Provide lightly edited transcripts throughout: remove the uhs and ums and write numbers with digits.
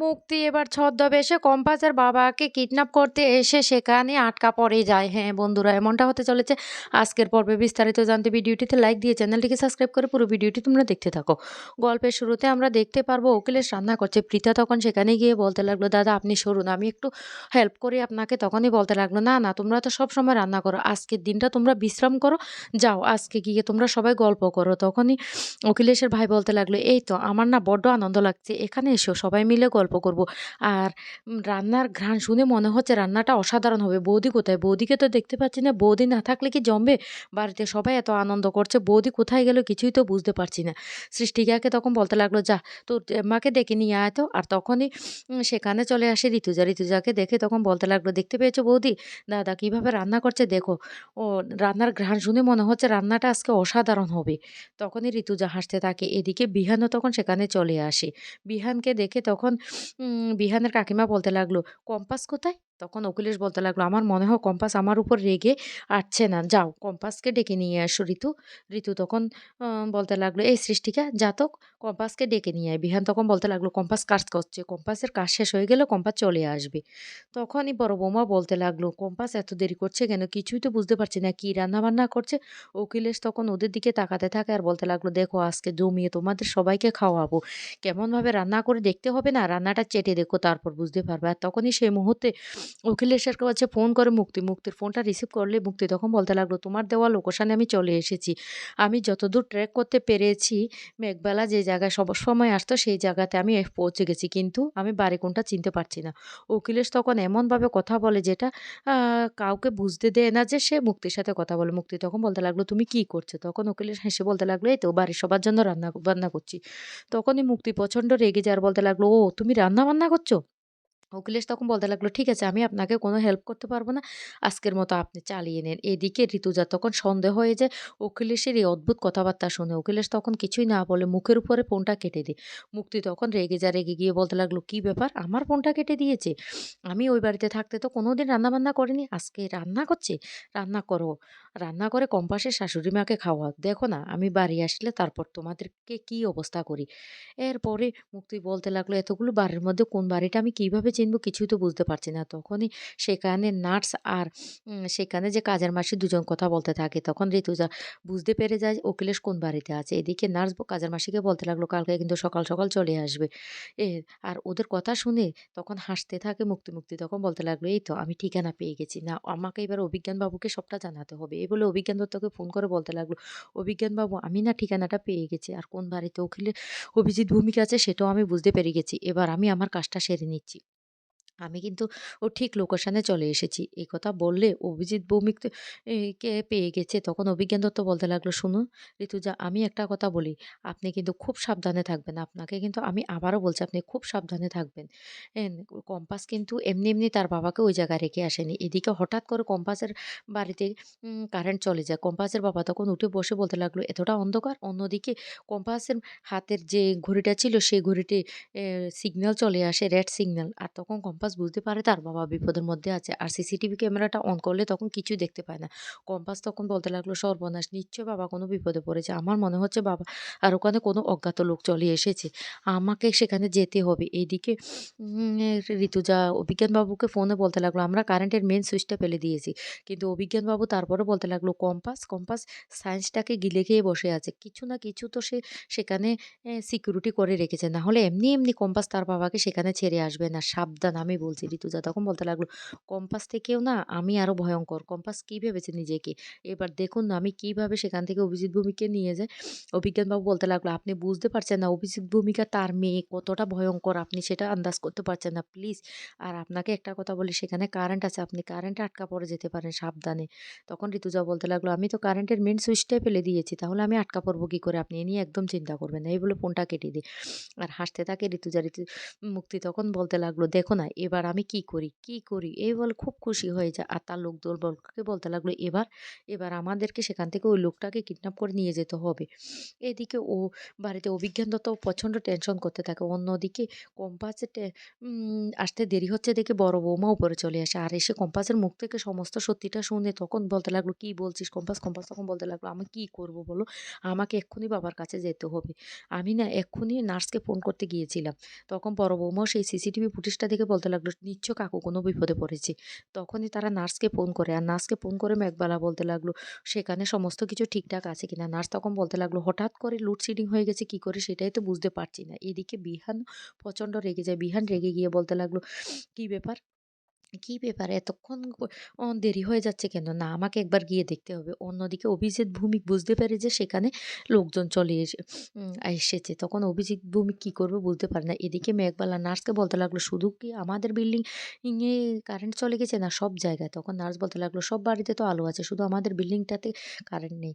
মুক্তি এবার ছদ্মবেশে কম্পাসের বাবাকে কিডন্যাপ করতে এসে সেখানে আটকা পড়ে যায়। হ্যাঁ বন্ধুরা, এমনটা হতে চলেছে আজকের পর্বে। বিস্তারিত জানতে ভিডিওটিতে লাইক দিয়ে চ্যানেলটিকে সাবস্ক্রাইব করে পুরো ভিডিওটি তোমরা দেখতে থাকো। গল্পের শুরুতে আমরা দেখতে পারবো অখিলেশ রান্না করছে। প্রীতা তখন সেখানে গিয়ে বলতে লাগলো, দাদা আপনি সরুন, আমি একটু হেল্প করি আপনাকে। তখনই বলতে লাগলো, না না, তোমরা তো সব সময় রান্না করো, আজকের দিনটা তোমরা বিশ্রাম করো, যাও আজকে গিয়ে তোমরা সবাই গল্প করো। তখনই অখিলেশের ভাই বলতে লাগলো, এই তো আমার না বড্ড আনন্দ লাগছে, এখানে এসো সবাই মিলে গল্প করব। আর রান্নার ঘ্রাণ শুনে মনে হচ্ছে রান্নাটা অসাধারণ হবে। বৌদি কোথায়? বৌদিকে তো দেখতে পাচ্ছি না, বৌদি না থাকলে কি জমবে? বাড়িতে সবাই এত আনন্দ করছে, বৌদি কোথায় গেল কিছুই তো বুঝতে পারছি না। সৃষ্টিকাকে তখন বলতে লাগলো, যা তোর মাকে ডেকে নিয়ে আয় তো। আর তখনই সেখানে চলে আসে ঋতুজা। ঋতুজাকে দেখে তখন বলতে লাগলো, দেখতে পেয়েছো বৌদি, দাদা কিভাবে রান্না করছে দেখো। ও রান্নার ঘ্রাণ শুনে মনে হচ্ছে রান্নাটা আজকে অসাধারণ হবে। তখনই ঋতুজা হাসতে থাকে। এদিকে বিহানও তখন সেখানে চলে আসে। বিহানকে দেখে তখন বিহানের কাকিমা বলতে লাগলো, কম্পাস কোথায়? তখন অখিলেশ বলতে লাগলো, আমার মনে হয় কম্পাস আমার উপর রেগে আসছে না, যাও কম্পাসকে ডেকে নিয়ে আসো ঋতু। ঋতু তখন বলতে লাগলো, এই সৃষ্টিকা যা তো, কম্পাসকে ডেকে নিয়ে আয়। বিহান তখন বলতে লাগলো, কম্পাস কাজ করছে, কম্পাসের কাজ শেষ হয়ে গেলে কম্পাস চলে আসবে। তখনই বড় বৌমা বলতে লাগলো, কম্পাস এত দেরি করছে কেন? কিছুই তো বুঝতে পারছি না, কি রান্না বান্না করছে। অখিলেশ তখন ওদের দিকে তাকাতে থাকে আর বলতে লাগলো, দেখো আজকে জমিয়ে তোমাদের সবাইকে খাওয়াবো। কেমনভাবে রান্না করে দেখতে হবে না, রান্নাটা চেটে দেখো তারপর বুঝতে পারবে। আর তখনই সেই মুহূর্তে অখিলেশের কাছে ফোন করে মুক্তি। মুক্তির ফোনটা রিসিভ করলে মুক্তি তখন বলতে লাগলো, তোমার দেওয়া লোকেশনে আমি চলে এসেছি। আমি যতদূর ট্র্যাক করতে পেরেছি, মেঘবেলা যে জায়গায় সময় আসতো সেই জায়গাতে আমি পৌঁছে গেছি, কিন্তু আমি বাড়ি কোনটা চিনতে পারছি না। অখিলেশ তখন এমনভাবে কথা বলে যেটা কাউকে বুঝতে দেয় না যে সে মুক্তির সাথে কথা বলে। মুক্তি তখন বলতে লাগলো, তুমি কি করছো? তখন অখিলেশ হেসে বলতে লাগলো, এই তো বাড়ির সবার জন্য রান্না বান্না করছি। তখনই মুক্তি প্রচণ্ড রেগে যায় আর বলতে লাগলো, ও তুমি রান্না বান্না করছো? অখিলেশ তখন বলতে লাগলো, ঠিক আছে আমি আপনাকে কোনো হেল্প করতে পারবো না, আজকের মতো আপনি চালিয়ে নেন। এদিকে ঋতুজা তখন সন্দেহ হয়ে যায় অখিলেশের এই অদ্ভুত কথাবার্তা শুনে। অখিলেশ তখন কিছুই না বলে মুখের উপরে ফোনটা কেটে দেয়। মুক্তি তখন রেগে যায়, রেগে গিয়ে বলতে লাগলো, কি ব্যাপার, আমার ফোনটা কেটে দিয়েছে? আমি ওই বাড়িতে থাকতে তো কোনোদিন রান্না বান্না করিনি, আজকে রান্না করছে? রান্না করো, রান্না করে কম্পাসের শাশুড়ি মাকে খাওয়াও, দেখো না আমি বাড়ি আসলে তারপর তোমাদেরকে কি অবস্থা করি। এরপরে মুক্তি বলতে লাগলো, এতগুলো বাড়ির মধ্যে কোন বাড়িটা আমি কিভাবে চিনবো কিছুই তো বুঝতে পারছি না। তখনই সেখানে নার্স আর সেখানে যে কাজের মাসি দুজন কথা বলতে থাকে। তখন ঋতুজা বুঝতে পেরে যায় অখিলেশ কোন বাড়িতে আছে। এদিকে নার্স কাজের মাসিকে বলতে লাগলো, কালকে কিন্তু সকাল সকাল চলে আসবে। এ আর ওদের কথা শুনে তখন হাসতে থাকে মুক্তি। মুক্তি তখন বলতে লাগলো, এই তো আমি ঠিকানা পেয়ে গেছি, না আমাকে এবার অভিজ্ঞান বাবুকে সবটা জানাতে হবে। এই বলে অভিজ্ঞান দত্তকে ফোন করে বলতে লাগলো, অভিজ্ঞান বাবু আমি না ঠিকানাটা পেয়ে গেছি, আর কোন বাড়িতে অভিজিৎ ভূমিকা আছে সেটাও আমি বুঝতে পেরে গেছি। এবার আমি আমার কাজটা সেরে নিচ্ছি। আমি কিন্তু ও ঠিক লোকেশনে চলে এসেছি। এই কথা বললে অভিজিৎ ভৌমিক কে পেয়ে গেছে। তখন অভিজ্ঞান দত্ত বলতে লাগলো, শুনুন ঋতুজা, আমি একটা কথা বলি, আপনি কিন্তু খুব সাবধানে থাকবেন। আপনাকে কিন্তু আমি আবারও বলছি, আপনি খুব সাবধানে থাকবেন। কম্পাস কিন্তু এমনি, এমনি তার বাবাকে ওই জায়গায় রেখে আসেনি। এদিকে হঠাৎ করে কম্পাসের বাড়িতে কারেন্ট চলে যায়। কম্পাসের বাবা তখন উঠে বসে বলতে লাগলো, এতটা অন্ধকার? অন্যদিকে কম্পাসের হাতের যে ঘড়িটা ছিল সেই ঘড়িটি সিগন্যাল চলে আসে, রেড সিগন্যাল। আর তখন কম্পাস বুঝতে পারে তার বাবা বিপদের মধ্যে আছে। আর সিসিটিভি ক্যামেরাটা অন করলে তখন কিছুই দেখতে পায় না। কম্পাস তখন বলতে লাগলো, সর্বনাশ! নিশ্চয়ই বাবা কোনো বিপদে পড়েছে। আমার মনে হচ্ছে বাবা আর ওখানে কোনো অজ্ঞাত লোক চলে এসেছে। আমাকে সেখানে যেতে হবে। এদিকে ঋতুজা অভিজ্ঞান বাবুকে ফোনে বলতে লাগলো, আমরা কারেন্টের মেইন সুইচটা ফেলে দিয়েছি। কিন্তু অভিজ্ঞান বাবু তারপরেও বলতে লাগলো, কম্পাস, কম্পাস সায়েন্সটাকে গিলে খেয়ে বসে আছে। কিছু না কিছু তো সে সেখানে সিকিউরিটি করে রেখেছে। না হলে এমনি, এমনি কম্পাস তার বাবাকে সেখানে ছেড়ে আসবে না। সাবধান আমি বলছি। ঋতুজা তখন বলতে লাগলো, কম্পাস থেকেও না আমি আরো ভয়ঙ্কর। কম্পাস কি ভেবেছে নিজেকে? এবার দেখুন না আমি কিভাবে সেখান থেকে অভিজিৎ ভূমিকে নিয়ে যাই। অভিজ্ঞানবাবু বলতে লাগলো, আপনি বুঝতে পারছেন না অভিজিৎ ভূমিকা তার মেয়ে কতটা ভয়ঙ্কর, আপনি সেটা আন্দাজ করতে পারছেন না। প্লিজ, আর আপনাকে একটা কথা বলি, সেখানে কারেন্ট আছে। আপনি কারেন্টে আটকা পড়ে যেতে পারেন, সাবধানে। তখন ঋতুজা বলতে লাগলো, আমি তো কারেন্টের মেইন সুইচটাই ফেলে দিয়েছি। তাহলে আমি আটকা পড়বো কি করে? আপনি এ নিয়ে একদম চিন্তা করবেন না। এই বলে ফোনটা কেটে দেয়। আর হাসতে থাকে ঋতুজা। মুক্তি তখন বলতে লাগলো, দেখো না এবার আমি কি করি, কি করি? এই বলে খুব খুশি হয়ে যায়। আর তার লোককে বলতে লাগলো, এবার আমাদেরকে সেখান থেকে ওই লোকটাকে কিডন্যাপ করে নিয়ে যেতে হবে। এদিকে বাড়িতে অভিজ্ঞান দত্ত প্রচণ্ড টেনশন করতে থাকে। অন্যদিকে কম্পাসের আসতে দেরি হচ্ছে দেখে বড় বৌমা উপরে চলে আসে। আর এসে কম্পাসের মুখ থেকে সমস্ত সত্যিটা শুনে তখন বলতে লাগলো, "কি বলছিস কম্পাস?" কম্পাস তখন বলতে লাগলো, "আমি কি করব বলো? আমাকে এক্ষুনি বাবার কাছে যেতে হবে। আমি না এক্ষুনি নার্সকে ফোন করতে গিয়েছিলাম।" তখন বড় বৌমাও সেই সিসিটিভি ফুটেজটা দেখে বলতে লাগলো, "নিশ্চয় কাকু কোনো বিপদে পড়েছে।" তখনই তারা নার্সকে ফোন করে। আর নার্সকে ফোন করে মেঘবালা বলতে লাগলো, সেখানে সমস্ত কিছু ঠিকঠাক আছে কিনা। নার্স তখন বলতে লাগলো, "হঠাৎ করে লোডশেডিং হয়ে গেছে কি করে সেটাই তো বুঝতে পারছি না।" এদিকে বিহান প্রচণ্ড রেগে যায়। বিহান রেগে গিয়ে বলতে লাগলো, "কি ব্যাপার? কি ব্যাপার? এতক্ষণ দেরি হয়ে যাচ্ছে কেন? না আমাকে একবার গিয়ে দেখতে হবে।" অন্যদিকে অভিজিৎ ভৌমিক বুঝতে পারে যে সেখানে লোকজন চলে এসেছে। তখন অভিজিৎ ভৌমিক কি করবে বুঝতে পারে না। এদিকে মেঘবালা নার্সকে বলতে লাগলো, "শুধু কি আমাদের এ কারেন্ট চলে গেছে না সব জায়গায়?" তখন নার্স বলতে লাগলো, "সব বাড়িতে তো আলো আছে। শুধু আমাদের বিল্ডিংটাতে কারেন্ট নেই।"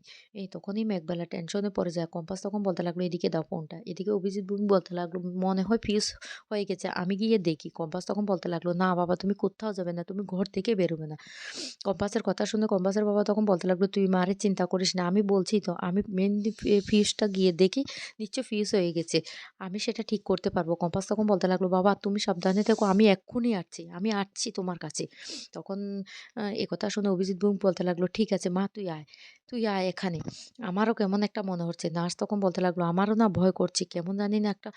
তখনই মেঘবালা টেনশনে পড়ে যায়। কম্পাস তখন বলতে লাগলো, "এদিকে দাও ফোনটা।" এদিকে অভিজিৎ ভৌমিক বলতে লাগলো, "মনে হয় ফিউজ হয়ে গেছে। আমি গিয়ে দেখি।" কম্পাস তখন বলতে লাগলো, "না বাবা তুমি কোত্থাও যাবে না। তুমি ঘর থেকে বেরোবে না।" কম্পাসের কথা শুনে কম্পাসের বাবা তখন বলতে লাগলো, "তুই মারে চিন্তা করিস না। আমি বলছি তো আমি মেইনলি ফিউজটা গিয়ে দেখি নিশ্চয়ই ফিউজ হয়ে গেছে। আমি সেটা ঠিক করতে পারবো।" কম্পাস তখন বলতে লাগলো, "বাবা তুমি সাবধানে থেকো। আমি এক্ষুনি আসছি। আমি আসছি তোমার কাছে।" তখন একথা শুনে অভিজিৎ বলতে লাগলো, "ঠিক আছে মা তুই আয়। তুই আয় এখানে। আমারও কেমন একটা মনে হচ্ছে।" নার্স তখন বলতে লাগলো, "আমারও না ভয় করছে। কেমন জানি না একটা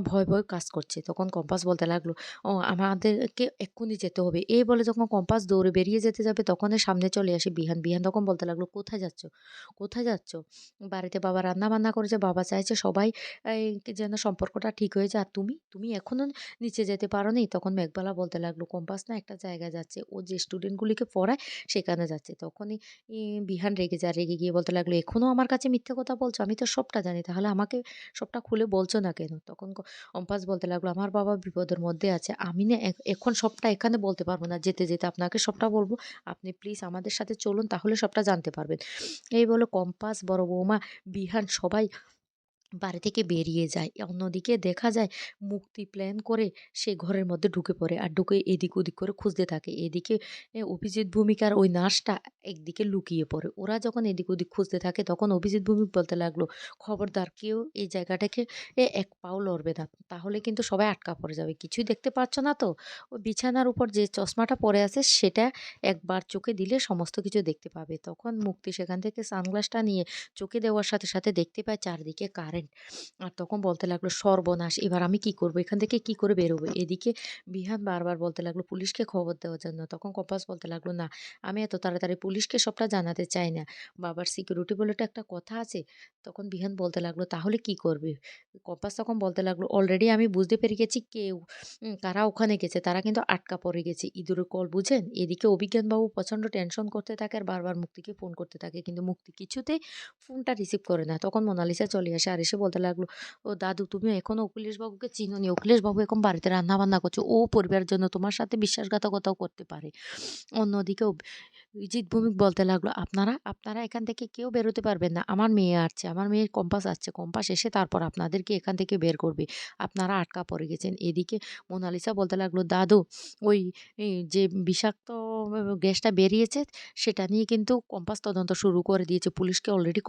ভয় কাজ করছে।" তখন কম্পাস বলতে লাগলো, "ও আমাদেরকে এক্ষুনি যেতে হবে।" এই বলে যখন কম্পাস দৌড়ে বেরিয়ে যেতে যাবে তখনই সামনে চলে আসে বিহান। বিহান তখন বলতে লাগলো, "কোথায় যাচ্ছ? কোথায় যাচ্ছ? বাড়িতে বাবা রান্না-বান্না করেছে। বাবা চাইছে সবাই যেন সম্পর্কটা ঠিক হয়ে যায়। আর তুমি? তুমি এখনো নিচে যেতে পারোনি?" তখন মেঘবালা বলতে লাগলো, "কম্পাস না একটা জায়গায় যাচ্ছে। ও যে স্টুডেন্টগুলিকে পড়ায় সেখানে যাচ্ছে।" তখনই বিহান রেগে যায়। রেগে গিয়ে বলতে লাগলো, "এখনো আমার কাছে মিথ্যে কথা বলছো? আমি তো সবটা জানি। তাহলে আমাকে সবটা খুলে বলছো না কেন?" তখন কম্পাস বলতে লাগলো, "আমার বাবা বিপদের মধ্যে আছে। আমি না এখন সবটা এখানে বলতে পারবো না। যেতে, যেতে আপনাকে সবটা বলবো। আপনি প্লিজ আমাদের সাথে চলুন তাহলে সবটা জানতে পারবেন।" এই বলে কম্পাস, বড় বৌমা, বিহান সবাই বাড়ি থেকে বেরিয়ে যায়। অন্যদিকে দেখা যায় মুক্তি প্ল্যান করে সে ঘরের মধ্যে ঢুকে পড়ে। আর ঢুকে এদিক ওদিক করে খুঁজতে থাকে। এদিকে অভিজিৎ ভূমিকার ওই নার্সটা একদিকে লুকিয়ে পড়ে। ওরা যখন এদিক ওদিক খুঁজতে থাকে তখন অভিজিৎ ভৌমিক বলতে লাগলো, "খবরদার কেউ এই জায়গাটাকে এক পাও লড়বে না। তাহলে কিন্তু সবাই আটকা পড়ে যাবে। কিছুই দেখতে পাচ্ছ না তো? ওই বিছানার উপর যে চশমাটা পড়ে আছে সেটা একবার চোখে দিলে সমস্ত কিছু দেখতে পাবে।" তখন মুক্তি সেখান থেকে সানগ্লাসটা নিয়ে চোখে দেওয়ার সাথে, সাথে দেখতে পায় চারদিকে কারেন্ট। আর তখন বলতে লাগলো, "সর্বনাশ! এবার আমি কি করব? এখান থেকে কি করে বেরোবো?" এদিকে বিহান বারবার বলতে লাগলো পুলিশকে খবর দেওয়ার জন্য। তখন কপাস বলতে লাগলো, "না, আমি এত তাড়াতাড়ি পুলিশকে সবটা জানাতে চাই না। বাবার সিকিউরিটি বলে তো একটা কথা আছে।" তখন বিহান বলতে লাগলো, "তাহলে কি করবে?" কপাস তখন বলতে লাগলো, "অলরেডি আমি বুঝতে পেরে গেছি কারা ওখানে গেছে। তারা কিন্তু আটকা পড়ে গেছে। ইঁদুরের কল বুঝেন?" এদিকে অভিজ্ঞানবাবু প্রচণ্ড টেনশন করতে থাকে আর বারবার মুক্তিকে ফোন করতে থাকে। কিন্তু মুক্তি কিছুতেই ফোনটা রিসিভ করে না। তখন মোনালিসা চলে আসে। আর এসে বলতে লাগলো, "ও দাদু তুমি এখনো অখিলেশবাবুকে চিনোনি। অখিলেশবাবু এখন বাড়িতে রান্না-বান্না করছে। ও পরিবারের জন্য তোমার সাথে বিশ্বাসঘাতকতাও করতে পারে।" অন্যদিকে অভিজিৎ ভৌমিক বলতে লাগলো, আপনারা এখান থেকে কেউ বেরোতে পারবেন না। আমার মেয়ে আসছে। আমার মেয়ের কম্পাস আসছে। কম্পাস এসে তারপর আপনাদেরকে এখান থেকে বের করবে। আপনারা আটকা পড়ে গেছেন।" এদিকে মোনালিসা বলতে লাগলো, "দাদু ওই যে বিষাক্ত গ্যাসটা বেরিয়েছে সেটা নিয়ে কিন্তু কম্পাস তদন্ত শুরু করে দিয়েছে। পুলিশকে অলরেডি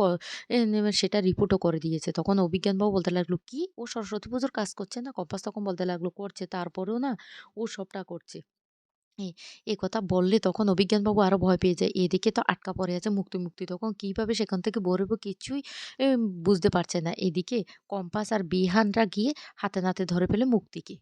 সেটা রিপোর্টও করে দিয়েছে।" তখন অভিজ্ঞানবাবু বলতে লাগলো, "কি? ও সরস্বতী পুজোর কাজ করছে না?" কম্পাস তখন বলতে লাগলো, "করছে। তারপরেও না ও সবটা করছে।" এ এ কথা বললে তখন অভিজ্ঞানবাবু আরো ভয় পেয়ে যায়। এদিকে তো আটকা পড়ে আছে মুক্তি তখন কিভাবে সেখান থেকে বেরোবে কিছুই বুঝতে পারছে না। এদিকে কম্পাস আর বিহানরা গিয়ে হাতে নাতে ধরে ফেলে মুক্তিকে।